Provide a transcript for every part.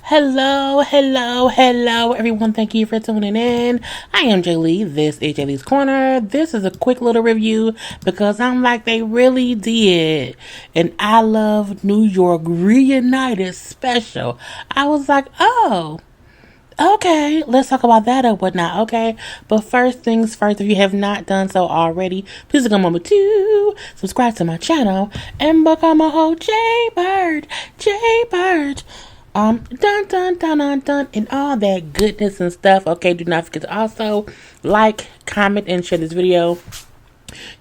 Hello, everyone. Thank you for tuning in. I am JayLee. This is JLeesCorner. This is a quick little review because I'm like, they really did an I Love New York Reunited special. I was like, oh, okay, let's talk about that or whatnot, okay? But first things first, if you have not done so already, please take a moment to subscribe to my channel and become a whole JayBird. Dun, and all that goodness and stuff. Okay, do not forget to also like, comment, and share this video.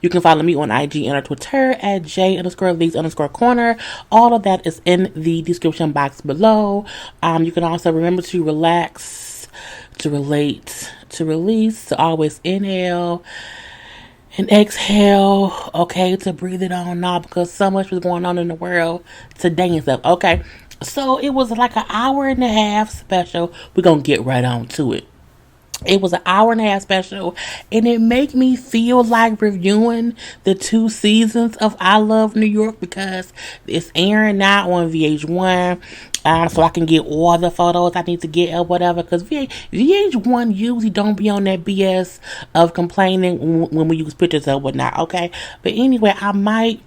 You can follow me on IG and on Twitter at J_Lees_Corner. All of that is in the description box below. You can also remember to relax, to relate, to release, to always inhale and exhale, okay, to breathe it on now because so much was going on in the world today and stuff, okay? So it was like an hour and a half special. We're going to get right on to it. It was an hour and a half special, and it made me feel like reviewing the 2 seasons of I Love New York because it's airing now on VH1. So I can get all the photos I need to get or whatever. Because VH1 usually don't be on that BS of complaining when we use pictures or whatnot. Okay, but anyway, I might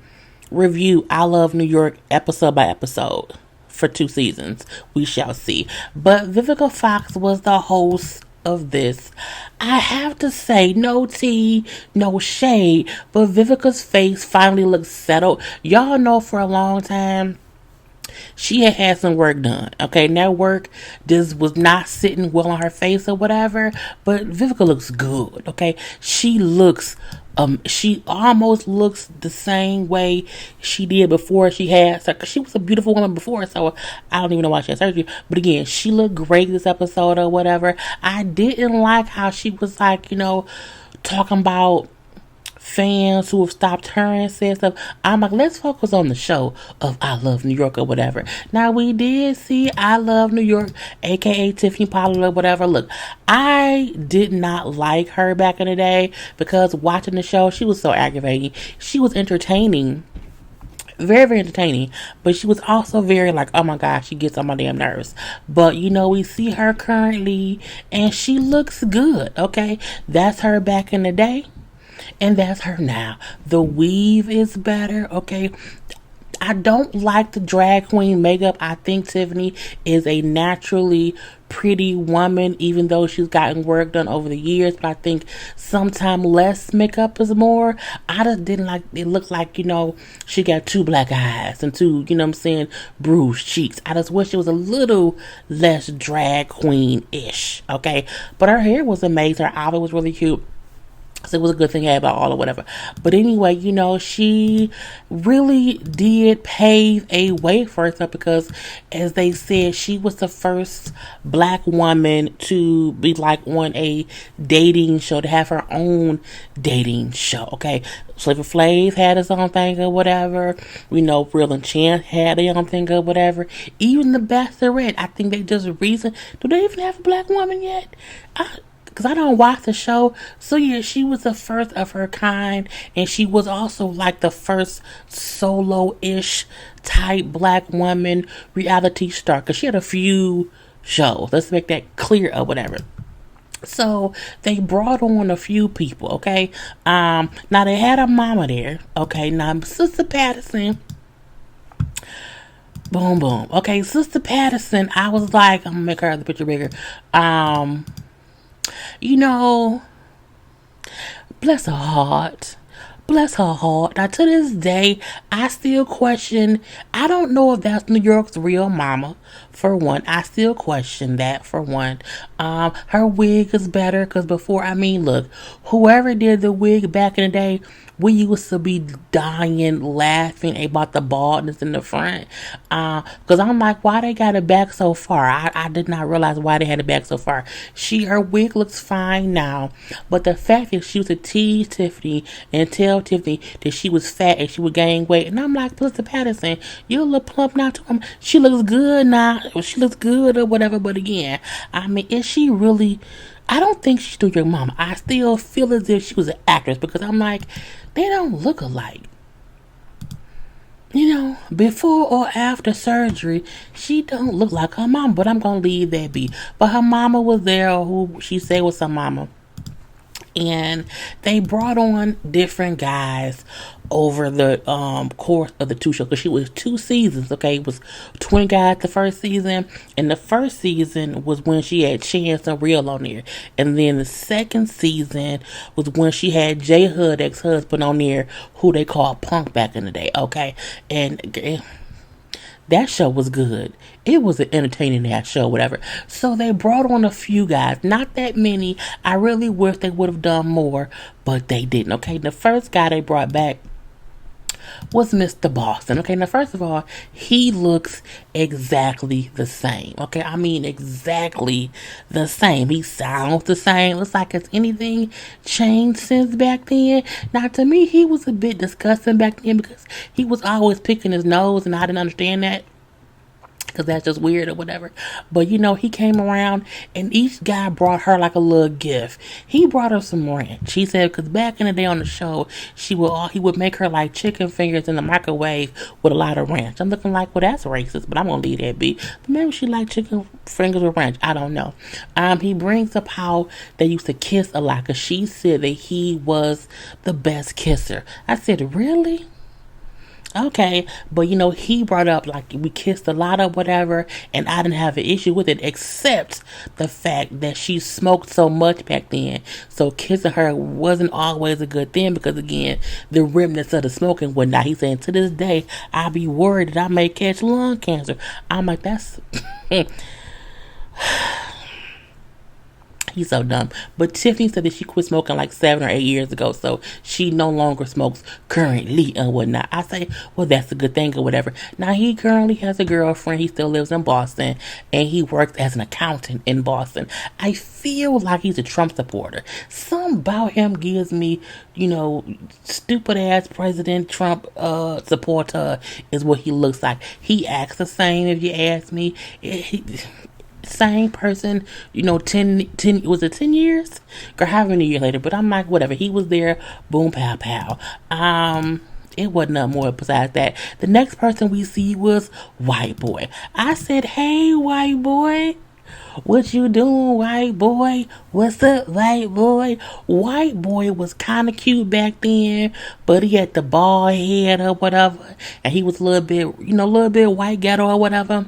review I Love New York episode by episode for 2 seasons. We shall see. But Vivica Fox was the host of this. I have to say, no tea, no shade, but Vivica's face finally looks settled. Y'all know for a long time she had some work done. Okay, and that work just was not sitting well on her face or whatever. But Vivica looks good. Okay, she almost looks the same way she did before she had. So, she was a beautiful woman before, so I don't even know why she had surgery. But again, she looked great this episode or whatever. I didn't like how she was like, talking about fans who have stopped her and said stuff. I'm like, let's focus on the show of I Love New York or whatever. Now, we did see I Love New York, aka Tiffany Pollard or whatever. Look, I did not like her back in the day because watching the show, she was so aggravating. She was entertaining, very, very entertaining, but she was also very like, oh my gosh, she gets on my damn nerves. But we see her currently and she looks good. Okay, that's her back in the day. And that's her now. The weave is better, okay? I don't like the drag queen makeup. I think Tiffany is a naturally pretty woman, even though she's gotten work done over the years. But I think sometimes less makeup is more. I just didn't like it. Looked like, she got 2 black eyes and 2, bruised cheeks. I just wish it was a little less drag queen-ish, okay? But her hair was amazing. Her outfit was really cute. So it was a good thing about all or whatever. But anyway, she really did pave a way for herself because, as they said, she was the first black woman to be like on a dating show, to have her own dating show. Okay, Flavor Flav had his own thing or whatever. We know Real and Chance had their own thing or whatever. Even the Bachelorette, I think they just recent. Do they even have a black woman yet? Because I don't watch the show. So yeah, she was the first of her kind. And she was also like the first solo-ish type black woman reality star. Because she had a few shows. Let's make that clear or whatever. So they brought on a few people, okay? Now they had a mama there. Okay, now Sister Patterson. Boom, boom. Okay, Sister Patterson, I was like, I'm going to make her the picture bigger. Bless her heart. Bless her heart. Now, to this day, I still question. I don't know if that's New York's real mama, for one. I still question that, for one. Her wig is better, because before, look, whoever did the wig back in the day, we used to be dying laughing about the baldness in the front. Because I'm like, why they got it back so far? I did not realize why they had it back so far. Her wig looks fine now. But the fact that she was to tease Tiffany and tell Tiffany that she was fat and she would gain weight. And I'm like, Sister Patterson, you look plump now too. She looks good now. She looks good or whatever. But again, is she really... I don't think she's still your mama. I still feel as if she was an actress because I'm like, they don't look alike. Before or after surgery, she don't look like her mama, but I'm gonna leave that be. But her mama was there, who she said was her mama, and they brought on different guys over the course of the two shows, because she was 2 seasons. Okay, it was 20 guys the first season, and the first season was when she had Chance and Real on there, and then the second season was when she had J Hood, ex-husband, on there, who they called Punk back in the day. Okay, and that show was good. It was an entertaining that show, whatever. So they brought on a few guys, not that many. I really wish they would have done more, but they didn't. Okay, the first guy they brought back was Mr. Boston. Okay, now first of all, he looks exactly the same. Okay, I mean exactly the same. He sounds the same. Looks like has anything changed since back then. Now to me, he was a bit disgusting back then because he was always picking his nose, and I didn't understand that, because that's just weird or whatever. But he came around, and each guy brought her like a little gift. He brought her some ranch. He said, because back in the day on the show, he would make her like chicken fingers in the microwave with a lot of ranch. I'm looking like, well, that's racist, but I'm gonna leave that be. But maybe she liked chicken fingers with ranch. I don't know. He brings up how they used to kiss a lot, because she said that he was the best kisser. I said, really? Okay, but he brought up like we kissed a lot or whatever, and I didn't have an issue with it, except the fact that she smoked so much back then. So kissing her wasn't always a good thing, because again, the remnants of the smoking would not. He's saying to this day, I be worried that I may catch lung cancer. I'm like, that's he's so dumb. But Tiffany said that she quit smoking like 7 or 8 years ago, so she no longer smokes currently and whatnot. I say, well, that's a good thing or whatever. Now, he currently has a girlfriend. He still lives in Boston, and he works as an accountant in Boston. I feel like he's a Trump supporter. Something about him gives me, stupid ass President Trump supporter is what he looks like. He acts the same, if you ask me. Same person, 10 was it 10 years? Or however many years later, but I'm like, whatever. He was there, boom, pow, pow. It wasn't nothing more besides that. The next person we see was White Boy. I said, hey, White Boy. What you doing, White Boy? What's up, White Boy? White Boy was kind of cute back then, but he had the bald head or whatever, and he was a little bit, a little bit white ghetto or whatever.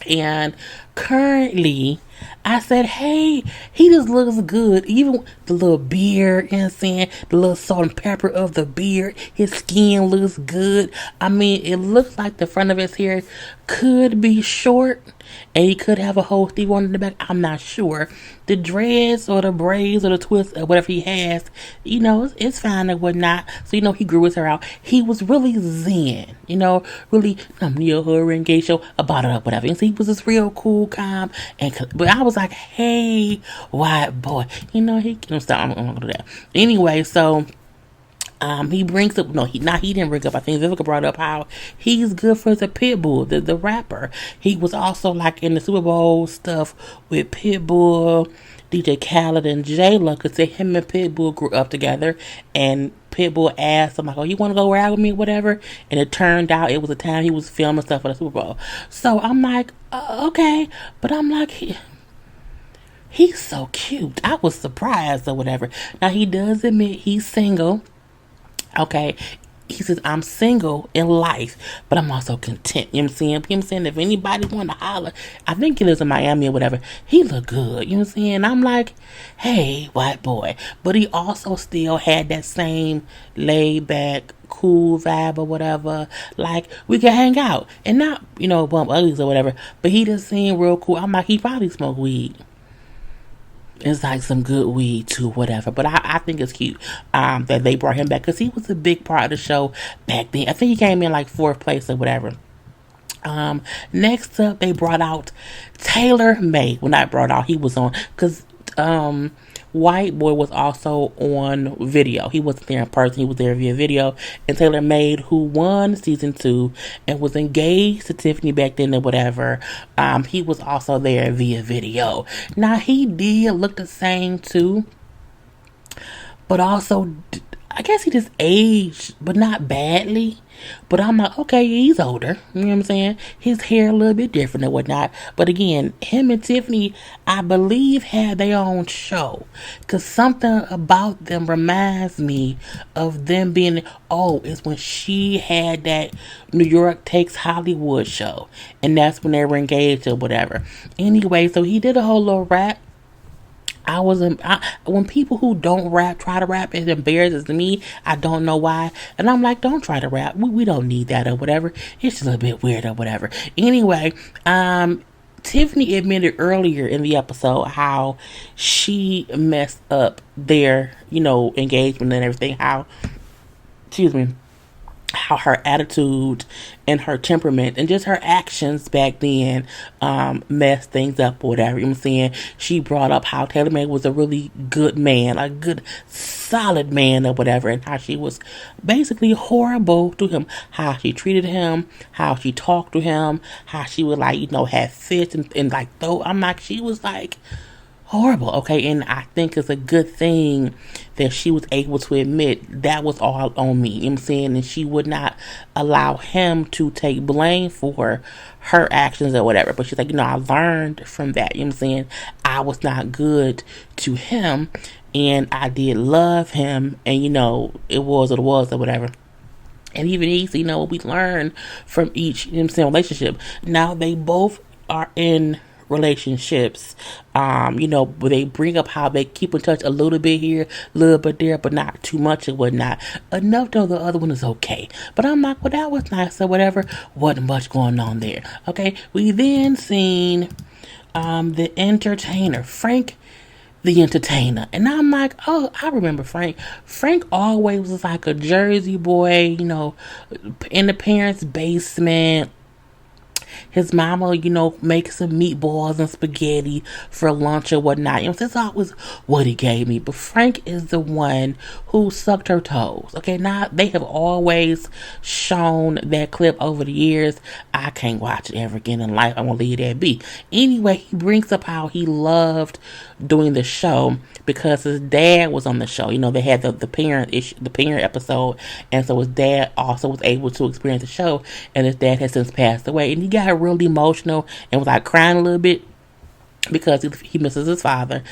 And currently, I said, hey, he just looks good. Even the little beard, the little salt and pepper of the beard. His skin looks good. I mean, it looks like the front of his hair could be short, and he could have a whole Steve on in the back. I'm not sure. The dreads or the braids or the twists or whatever he has, it's fine or whatnot. So, he grew his hair out. He was really zen, really, I'm near her and gay show about it or whatever. And so he was just real cool, calm, but I was like, hey, White Boy. He can stop. I'm gonna do that. Anyway, so he brings up, he didn't bring up, I think Vivica brought up how he's good for the Pitbull, the rapper. He was also like in the Super Bowl stuff with Pitbull, DJ Khaled, and J-Lo, because him and Pitbull grew up together, and Pitbull asked him like, oh, you want to go ride with me, whatever, and it turned out it was a time he was filming stuff for the Super Bowl. So I'm like, okay, but I'm like, he's so cute. I was surprised or whatever. Now he does admit he's single. Okay, he says, I'm single in life, but I'm also content. You know what I'm saying? If anybody want to holler, I think he lives in Miami or whatever, he look good. You know what I'm saying? I'm like, hey, White Boy. But he also still had that same laid back, cool vibe or whatever. Like, we can hang out and not, bump uglies or whatever. But he just seemed real cool. I'm like, he probably smoked weed. It's like some good weed too, whatever. But I think it's cute that they brought him back, because he was a big part of the show back then. I think he came in like 4th place or whatever. Next up, they brought out Taylor May. Well, not brought out, he was on, because White Boy was also on video. He wasn't there in person. He was there via video. And Taylor May, who won season 2 and was engaged to Tiffany back then or whatever, he was also there via video. Now, he did look the same too, but also I guess he just aged, but not badly. But I'm like, okay, he's older. You know what I'm saying? His hair a little bit different and whatnot. But again, him and Tiffany, I believe, had their own show. Because something about them reminds me of them being, oh, it's when she had that New York Takes Hollywood show. And that's when they were engaged or whatever. Anyway, so he did a whole little rap. When people who don't rap try to rap, it embarrasses me. I don't know why, and I'm like, don't try to rap. We don't need that or whatever. It's just a bit weird or whatever. Anyway, Tiffany admitted earlier in the episode how she messed up their, engagement and everything. Excuse me, how her attitude and her temperament and just her actions back then messed things up or whatever. You know what I'm saying? She brought up how Taylor May was a really good man, a good solid man or whatever, and how she was basically horrible to him, how she treated him, how she talked to him, how she would have fits and like throw. I'm like, she was like horrible, okay? And I think it's a good thing that she was able to admit that was all on me, you know what I'm saying? And she would not allow him to take blame for her actions or whatever. But she's like, I learned from that, you know what I'm saying? I was not good to him, and I did love him, and it was what it was or whatever. And even he, we learn from each, relationship. Now they both are in relationships, but they bring up how they keep in touch a little bit here, a little bit there, but not too much and whatnot. Enough though the other one is okay. But I'm like, well, that was nice or whatever. Wasn't much going on there. Okay, we then seen the entertainer, Frank the entertainer. And I'm like, oh, I remember Frank. Frank always was like a Jersey boy, in the parents' basement. His mama, makes some meatballs and spaghetti for lunch or whatnot. That's always what he gave me. But Frank is the one who sucked her toes. Okay, now they have always shown that clip over the years. I can't watch it ever again in life. I'm gonna leave that be. Anyway, he brings up how he loved doing the show because his dad was on the show. They had the parent issue, the parent episode, and so his dad also was able to experience the show. And his dad has since passed away, and he got really emotional and was like crying a little bit because he misses his father.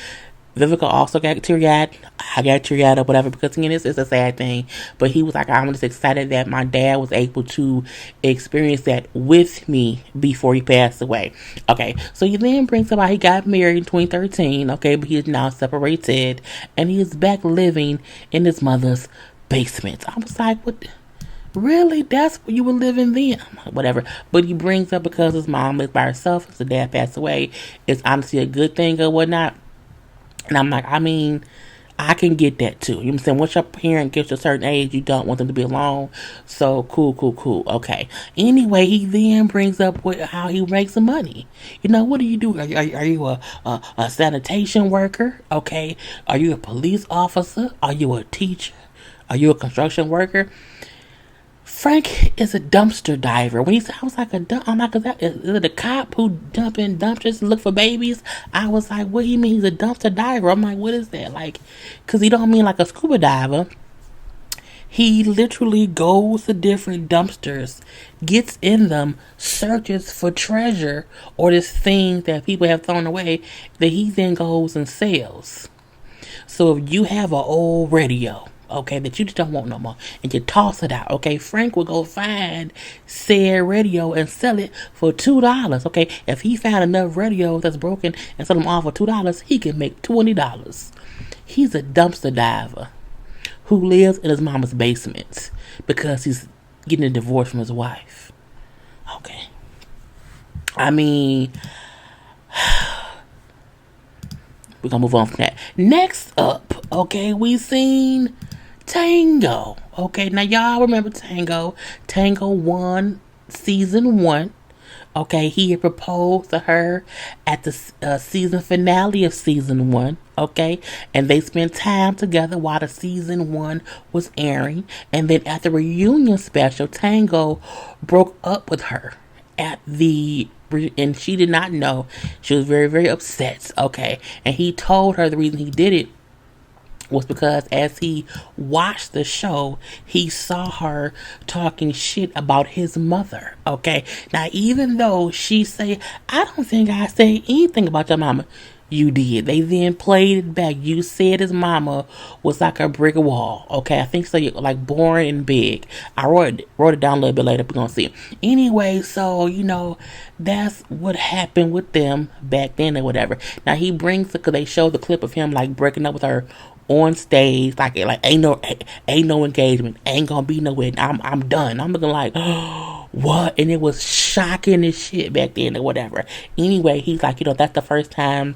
Vivica also got teary-eyed. I got teary-eyed or whatever because again, it's a sad thing. But he was like, I'm just excited that my dad was able to experience that with me before he passed away. Okay, so he then brings up how he got married in 2013. Okay, but he is now separated and he is back living in his mother's basement. I was like, what? Really? That's where you were living then? Whatever. But he brings up because his mom is by herself, his dad passed away. It's honestly a good thing or whatnot. And I'm like, I can get that too. You know what I'm saying? Once your parent gets to a certain age, you don't want them to be alone. So, cool. Okay. Anyway, he then brings up how he makes some money. What do you do? Are you a sanitation worker? Okay. Are you a police officer? Are you a teacher? Are you a construction worker? Frank is a dumpster diver. When he said, I was like, I'm like, is it a cop who dump in dumpsters to look for babies? I was like, what do you mean he's a dumpster diver? I'm like, what is that? Like, because he don't mean like a scuba diver. He literally goes to different dumpsters, gets in them, searches for treasure or this thing that people have thrown away that he then goes and sells. So if you have an old radio, okay, that you just don't want no more, and you toss it out, okay, Frank will go find said radio and sell it for $2, okay. If he found enough radios that's broken and sell them all for $2, he can make $20. He's a dumpster diver who lives in his mama's basement because he's getting a divorce from his wife. Okay. We're gonna move on from that. Next up, okay, we seen Tango. Okay, now y'all remember Tango. Tango won season 1. Okay, he had proposed to her at the season finale of season 1. Okay, and they spent time together while the season 1 was airing. And then at the reunion special, Tango broke up with her and she did not know. She was very, very upset. Okay, and he told her the reason he did it was because as he watched the show, he saw her talking shit about his mother. Okay, now even though she say, I don't think I said anything about your mama. You did. They then played it back. You said his mama was like a brick wall. Okay, I think so. Like boring and big. I wrote it down a little bit later. We're gonna see. Anyway, so that's what happened with them back then or whatever. Now he brings it because they show the clip of him like breaking up with her on stage, like ain't no engagement, ain't gonna be no wedding. I'm done. I'm looking like what, and it was shocking as shit back then or whatever. Anyway, he's like, that's the first time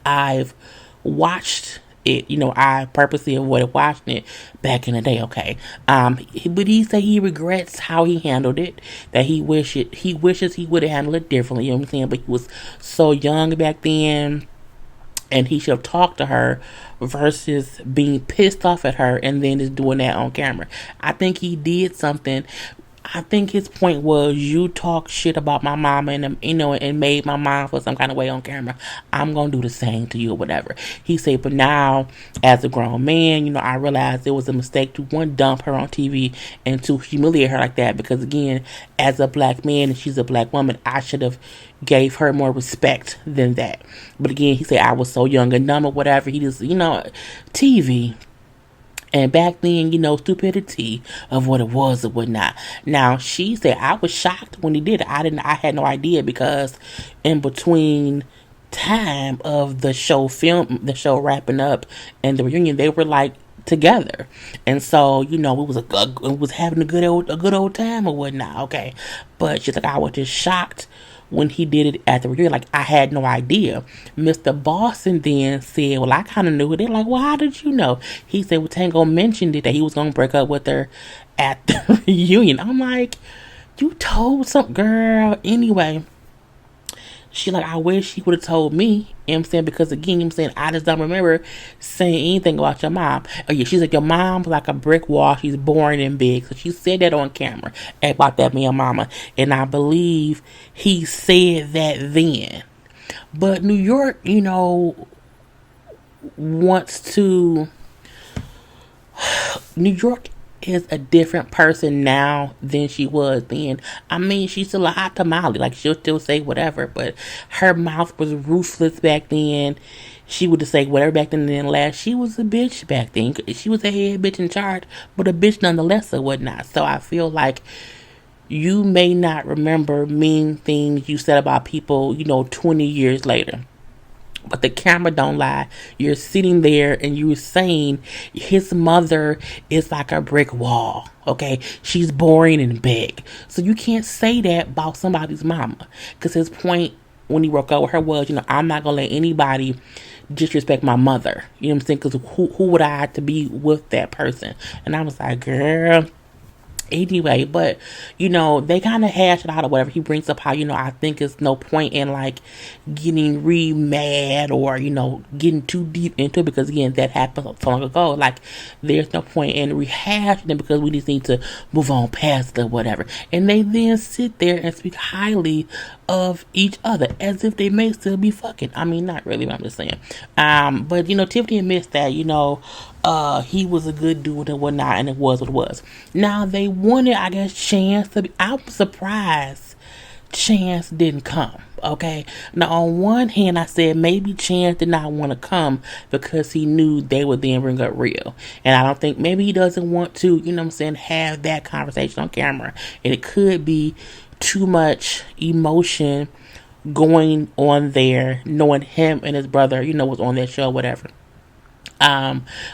I've watched it. I purposely avoided watching it back in the day. Okay, but he said he regrets how he handled it. That he wishes he would have handled it differently. You know what I'm saying? But he was so young back then, and he should have talked to her versus being pissed off at her and then just doing that on camera. I think he did something. I think his point was, you talk shit about my mama and made my mom feel some kind of way on camera. I'm gonna do the same to you or whatever. He said, but now as a grown man, I realized it was a mistake to, one, dump her on TV, and to humiliate her like that, because again, as a black man and she's a black woman, I should have gave her more respect than that. But again, he said I was so young and dumb or whatever. He just, TV. And back then, stupidity of what it was or whatnot. Now, she said, I was shocked when he did it. I had no idea, because in between time of the show wrapping up and the reunion, they were like together. And so, it was having a good old time or whatnot. Okay. But she's like, I was just shocked when he did it at the reunion. Like, I had no idea. Mr. Boston then said, well, I kind of knew it. They're like, well, how did you know? He said, well, Tango mentioned it, that he was going to break up with her at the reunion. I'm like, you told some girl. Anyway, she like, I wish he would have told me. You know what I'm saying? Because again, I just don't remember saying anything about your mom. Oh yeah, she's like, your mom's like a brick wall. She's boring and big. So she said that on camera about that me and mama. And I believe he said that then. But New York, wants to... New York is a different person now than she was then. I mean, she's still a hot tamale. Like, she'll still say whatever, but her mouth was ruthless back then. She would just say whatever back then, and then last. She was a bitch back then. She was a head bitch in charge, but a bitch nonetheless or whatnot. So I feel like you may not remember mean things you said about people, 20 years later. But the camera don't lie. You're sitting there and you're saying his mother is like a brick wall. Okay? She's boring and big. So you can't say that about somebody's mama. Because his point when he broke up with her was, I'm not going to let anybody disrespect my mother. You know what I'm saying? Because who would I have to be with that person? And I was like, girl... Anyway, but they kind of hash it out or whatever. He brings up how I think it's no point in like getting mad or getting too deep into it, because again, that happened so long ago. Like, there's no point in rehashing it, because we just need to move on past it or whatever. And they then sit there and speak highly of each other as if they may still be fucking. I mean, not really, but I'm just saying. But Tiffany admits that he was a good dude and whatnot, and it was what it was. Now, they wanted, I guess, Chance to be... I'm surprised Chance didn't come, okay? Now, on one hand, I said maybe Chance did not want to come because he knew they would then bring up Rio. And I don't think... Maybe he doesn't want to, have that conversation on camera. And it could be too much emotion going on there, knowing him and his brother, was on that show, whatever.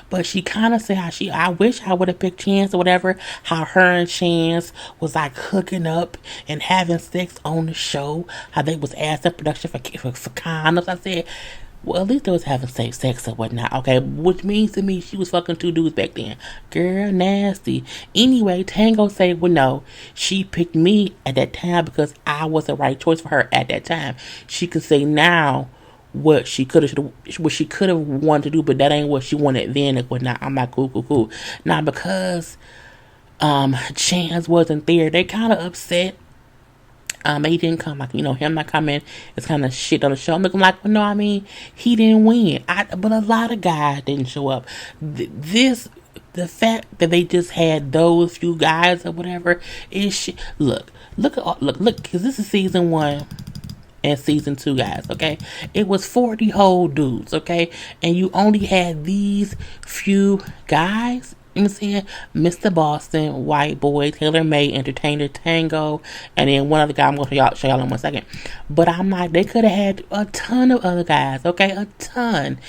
But she kind of said how I wish I would have picked Chance or whatever, how her and Chance was like hooking up and having sex on the show, how they was asking production for condoms. I said, well, at least they was having sex or whatnot, okay? Which means to me, she was fucking two dudes back then. Girl, nasty. Anyway, Tango said, well, no, she picked me at that time because I was the right choice for her at that time. She could say now what she could have wanted to do, but that ain't what she wanted then and whatnot. I'm like, cool. Now, because Chance wasn't there, they kind of upset. He didn't come. Like, him not coming is kind of shit on the show. I'm looking like, well, no, I mean, he didn't win. But a lot of guys didn't show up. The fact that they just had those few guys or whatever is shit. Look, because this is season 1 and season 2, guys, okay? It was 40 whole dudes, okay? And you only had these few guys. You know what I'm saying? Mr. Boston, White Boy, Taylor May, Entertainer, Tango, and then one other guy I'm going to show y'all in 1 second. But I'm like, they could have had a ton of other guys, okay? A ton.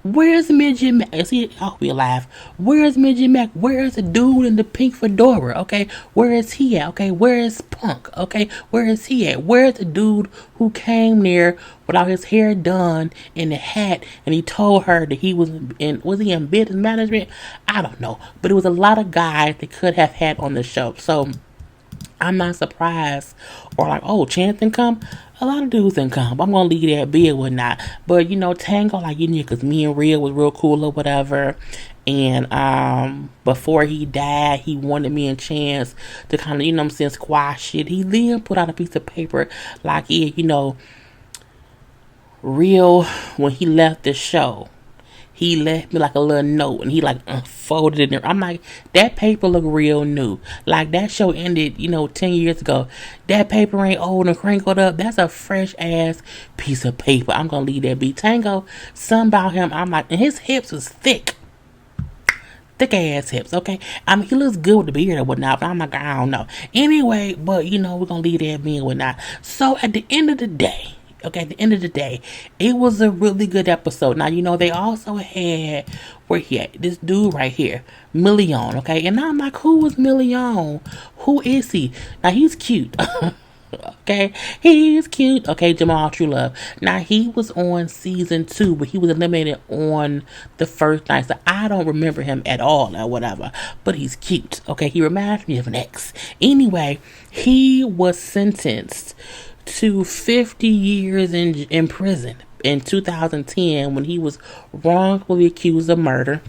Where's Midget Mac? See, I hope you laugh. Where's Midget Mac? Where's the dude in the pink fedora, okay? Where is he at, okay? Where is Punk, okay? Where is he at? Where's the dude who came there without his hair done in the hat, and he told her that he was he in business management? I don't know, but it was a lot of guys they could have had on the show. So I'm not surprised, or like, oh, Chance didn't come. A lot of dudes didn't come. I'm gonna leave that be or whatnot. But Tango, like, because me and Rhea was real cool or whatever. And before he died, he wanted me and Chance to kind of, squash it. He then put out a piece of paper like, yeah, Real, when he left the show, he left me like a little note, and he like unfolded it. I'm like, that paper look real new. Like, that show ended, 10 years ago. That paper ain't old and crinkled up. That's a fresh ass piece of paper. I'm gonna leave that be. Tango, something about him, I'm like, and his hips was thick ass hips, okay? I mean, he looks good with the beard or whatnot, but I'm like, I don't know. Anyway, but we're gonna leave that be and whatnot. So at the end of the day, it was a really good episode. Now, they also had, where he at? This dude right here, Million, okay? And I'm like, who was Million? Who is he? Now, he's cute. Okay, he's cute. Okay, Jamal, True Love. Now, he was on season 2, but he was eliminated on the first night, so I don't remember him at all or whatever. But he's cute. Okay, he reminds me of an ex. Anyway, he was sentenced to 50 years in prison in 2010 when he was wrongfully accused of murder.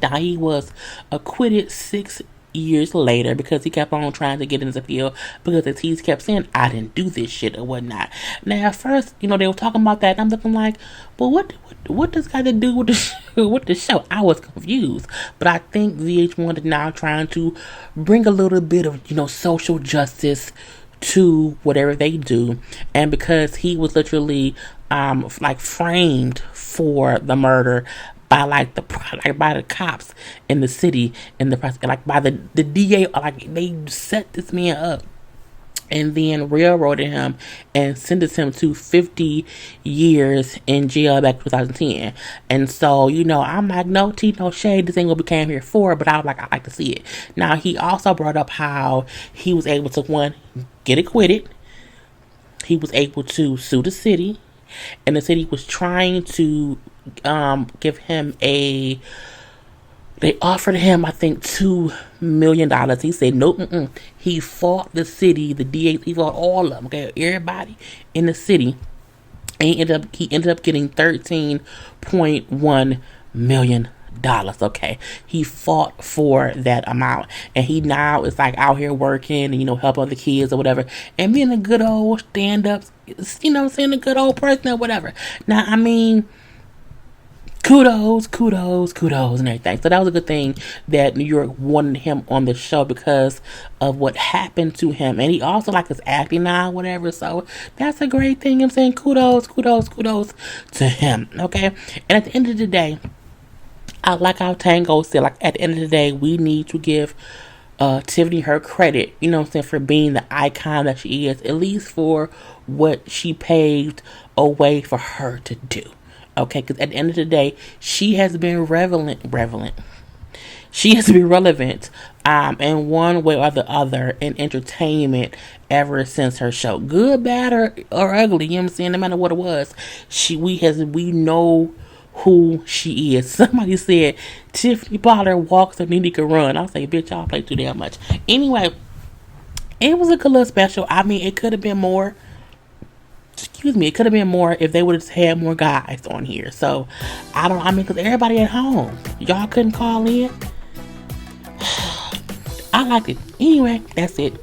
Now, he was acquitted 6 years later because he kept on trying to get into the field, because he kept saying, I didn't do this shit or whatnot. Now, at first, they were talking about that, and I'm looking like, well, what does got to do with the show? I was confused. But I think VH1 is now trying to bring a little bit of, social justice to whatever they do. And because he was literally framed for the murder by by the cops in the city, in the press, like by the DA, like they set this man up and then railroaded him and sentenced him to 50 years in jail back in 2010. And so, I'm like, no tea, no shade. This ain't what we came here for, but I like to see it. Now, he also brought up how he was able to, get acquitted. He was able to sue the city, and the city was trying to give him they offered him, I think, $2 million. He said, nope, He fought the city, the DA, he fought all of them, okay, everybody in the city. And he ended up getting $13.1 million. Okay, he fought for that amount, and he now is like out here working and helping other kids or whatever, and being a good old stand-up, saying a good old person or whatever. Now, I mean, kudos and everything. So that was a good thing that New York wanted him on the show because of what happened to him. And he also like his acting now, whatever. So that's a great thing. I'm saying kudos to him. Okay. And at the end of the day, I like how Tango said, like, at the end of the day, we need to give Tiffany her credit, for being the icon that she is, at least for what she paved a way for her to do. Okay, because at the end of the day, she has been relevant. She has been relevant in one way or the other in entertainment ever since her show. Good, bad, or ugly, you know what I'm saying? No matter what it was, we know who she is. Somebody said Tiffany Pollard walks and Nene can run. I'll say, bitch, y'all play too damn much. Anyway, it was a good little special. I mean, it could have been more. It could have been more if they would have had more guys on here. So, because everybody at home, y'all couldn't call in. I liked it. Anyway, that's it.